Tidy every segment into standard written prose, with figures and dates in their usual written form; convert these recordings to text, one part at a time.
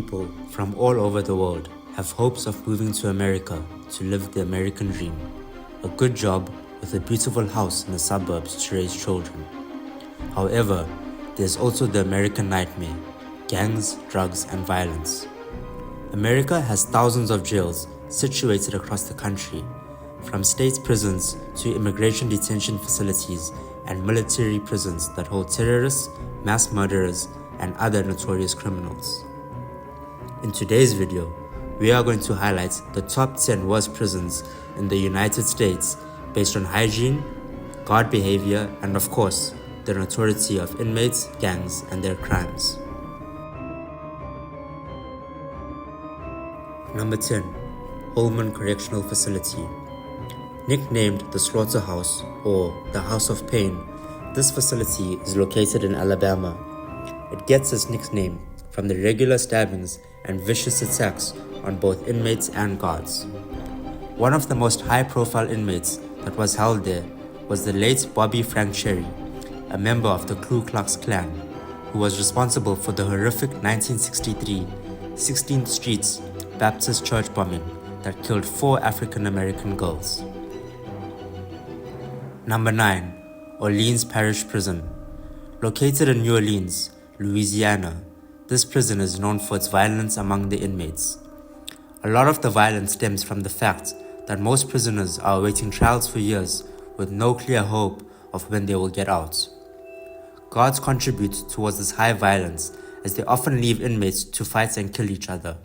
people from all over the world have hopes of moving to America to live the American dream. A good job with a beautiful house in the suburbs to raise children. However, there's also the American nightmare: gangs, drugs, and violence. America has thousands of jails situated across the country, from state prisons to immigration detention facilities and military prisons that hold terrorists, mass murderers, and other notorious criminals. In today's video, we are going to highlight the top 10 worst prisons in the United States based on hygiene, guard behavior, and of course, the notoriety of inmates, gangs, and their crimes. Number 10. Holman Correctional Facility. Nicknamed the Slaughterhouse or the House of Pain, this facility is located in Alabama. It gets its nickname from the regular stabbings and vicious attacks on both inmates and guards. One of the most high-profile inmates that was held there was the late Bobby Frank Cherry, a member of the Ku Klux Klan, who was responsible for the horrific 1963 16th Street Baptist Church bombing that killed 4 African-American girls. Number 9. Orleans Parish Prison. Located in New Orleans, Louisiana, this prison is known for its violence among the inmates. A lot of the violence stems from the fact that most prisoners are awaiting trials for years with no clear hope of when they will get out. Guards contribute towards this high violence as they often leave inmates to fight and kill each other.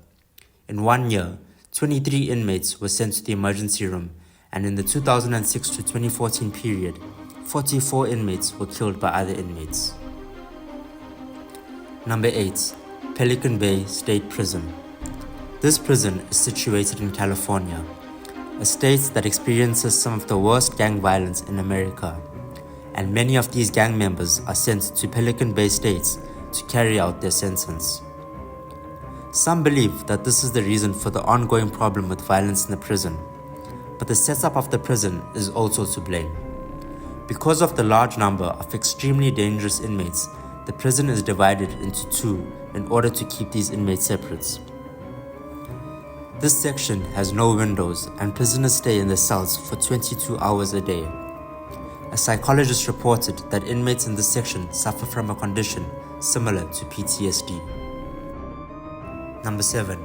In 1 year, 23 inmates were sent to the emergency room, and in the 2006 to 2014 period, 44 inmates were killed by other inmates. Number 8. Pelican Bay State Prison. This prison is situated in California, a state that experiences some of the worst gang violence in America, and many of these gang members are sent to Pelican Bay State to carry out their sentence. Some believe that this is the reason for the ongoing problem with violence in the prison, but the setup of the prison is also to blame. Because of the large number of extremely dangerous inmates, the prison is divided into 2 in order to keep these inmates separate. This section has no windows and prisoners stay in the cells for 22 hours a day. A psychologist reported that inmates in this section suffer from a condition similar to PTSD. Number 7.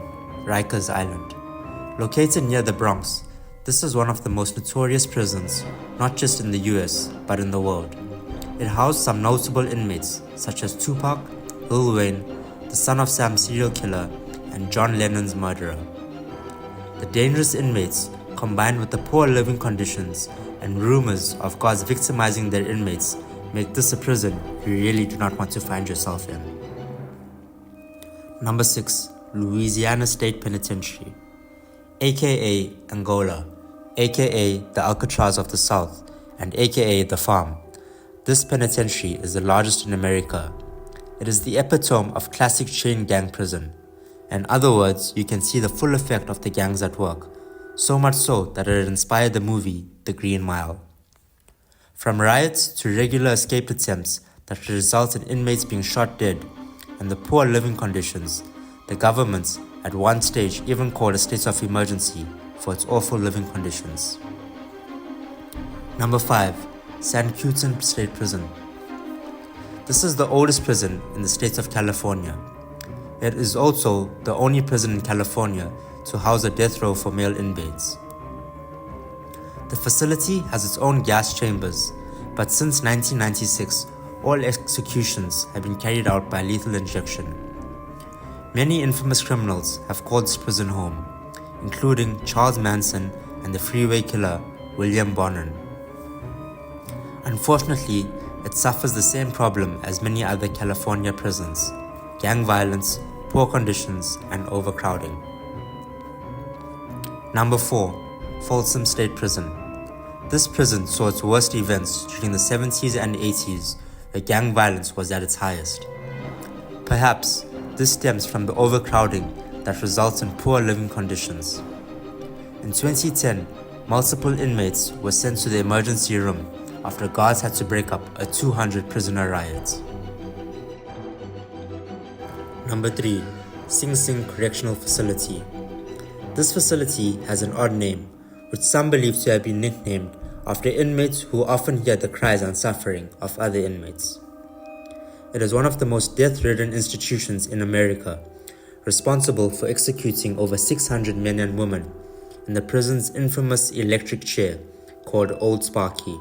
Rikers Island. Located near the Bronx, this is one of the most notorious prisons, not just in the US, but in the world. It housed some notable inmates such as Tupac, Lil Wayne, the Son of Sam serial killer, and John Lennon's murderer. The dangerous inmates, combined with the poor living conditions and rumors of guards victimizing their inmates, make this a prison you really do not want to find yourself in. Number 6. Louisiana State Penitentiary, aka Angola, aka the Alcatraz of the South, and aka the Farm. This penitentiary is the largest in America. It is the epitome of classic chain gang prison. In other words, you can see the full effect of the gangs at work, so much so that it inspired the movie The Green Mile. From riots to regular escape attempts that result in inmates being shot dead, and the poor living conditions, the government at one stage even called a state of emergency for its awful living conditions. Number 5. San Quentin State Prison. This is the oldest prison in the state of California. It is also the only prison in California to house a death row for male inmates. The facility has its own gas chambers, but since 1996, all executions have been carried out by lethal injection. Many infamous criminals have called this prison home, including Charles Manson and the freeway killer William Bonin. Unfortunately, it suffers the same problem as many other California prisons: gang violence, poor conditions, and overcrowding. Number 4. Folsom State Prison. This prison saw its worst events during the 70s and 80s, where gang violence was at its highest. Perhaps this stems from the overcrowding that results in poor living conditions. In 2010, multiple inmates were sent to the emergency room after guards had to break up a 200-prisoner riot. Number 3. Sing Sing Correctional Facility. This facility has an odd name, which some believe to have been nicknamed after inmates who often hear the cries and suffering of other inmates. It is one of the most death-ridden institutions in America, responsible for executing over 600 men and women in the prison's infamous electric chair called Old Sparky.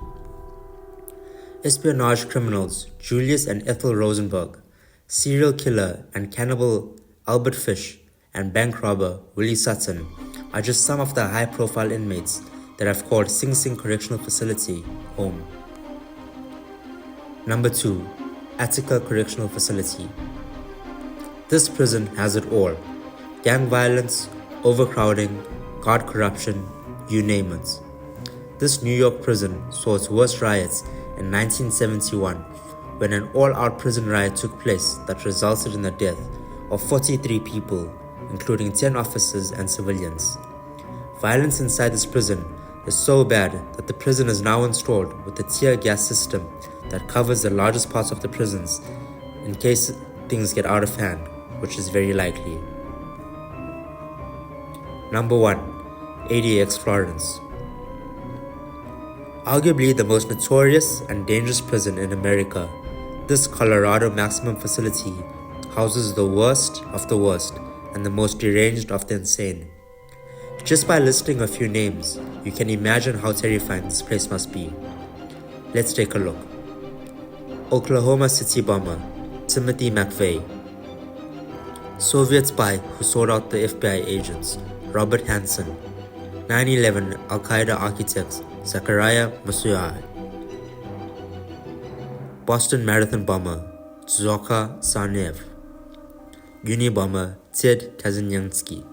Espionage criminals Julius and Ethel Rosenberg, serial killer and cannibal Albert Fish, and bank robber Willie Sutton are just some of the high-profile inmates that have called Sing Sing Correctional Facility home. Number 2. Attica Correctional Facility. This prison has it all: gang violence, overcrowding, guard corruption, you name it. This New York prison saw its worst riots in 1971 when an all-out prison riot took place that resulted in the death of 43 people, including 10 officers and civilians. Violence inside this prison is so bad that the prison is now installed with a tear gas system that covers the largest parts of the prisons in case things get out of hand, which is very likely. Number 1. ADX Florence. Arguably the most notorious and dangerous prison in America, this Colorado maximum facility houses the worst of the worst and the most deranged of the insane. Just by listing a few names, you can imagine how terrifying this place must be. Let's take a look. Oklahoma City bomber Timothy McVeigh. Soviet spy who sought out the FBI agents Robert Hansen. 9/11 Al-Qaeda architect Zakaria Mosuyai. Boston Marathon bomber Dzhokhar Tsarnaev. Unabomber Ted Kaczynski.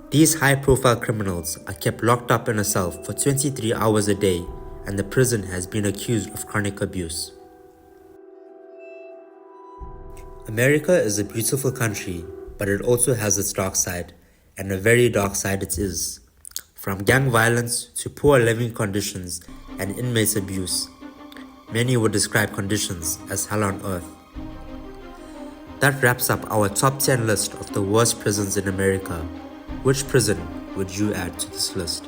These high-profile criminals are kept locked up in a cell for 23 hours a day, and the prison has been accused of chronic abuse. America is a beautiful country, but it also has its dark side, and a very dark side it is. From gang violence to poor living conditions and inmates abuse, many would describe conditions as hell on earth. That wraps up our top 10 list of the worst prisons in America. Which prison would you add to this list?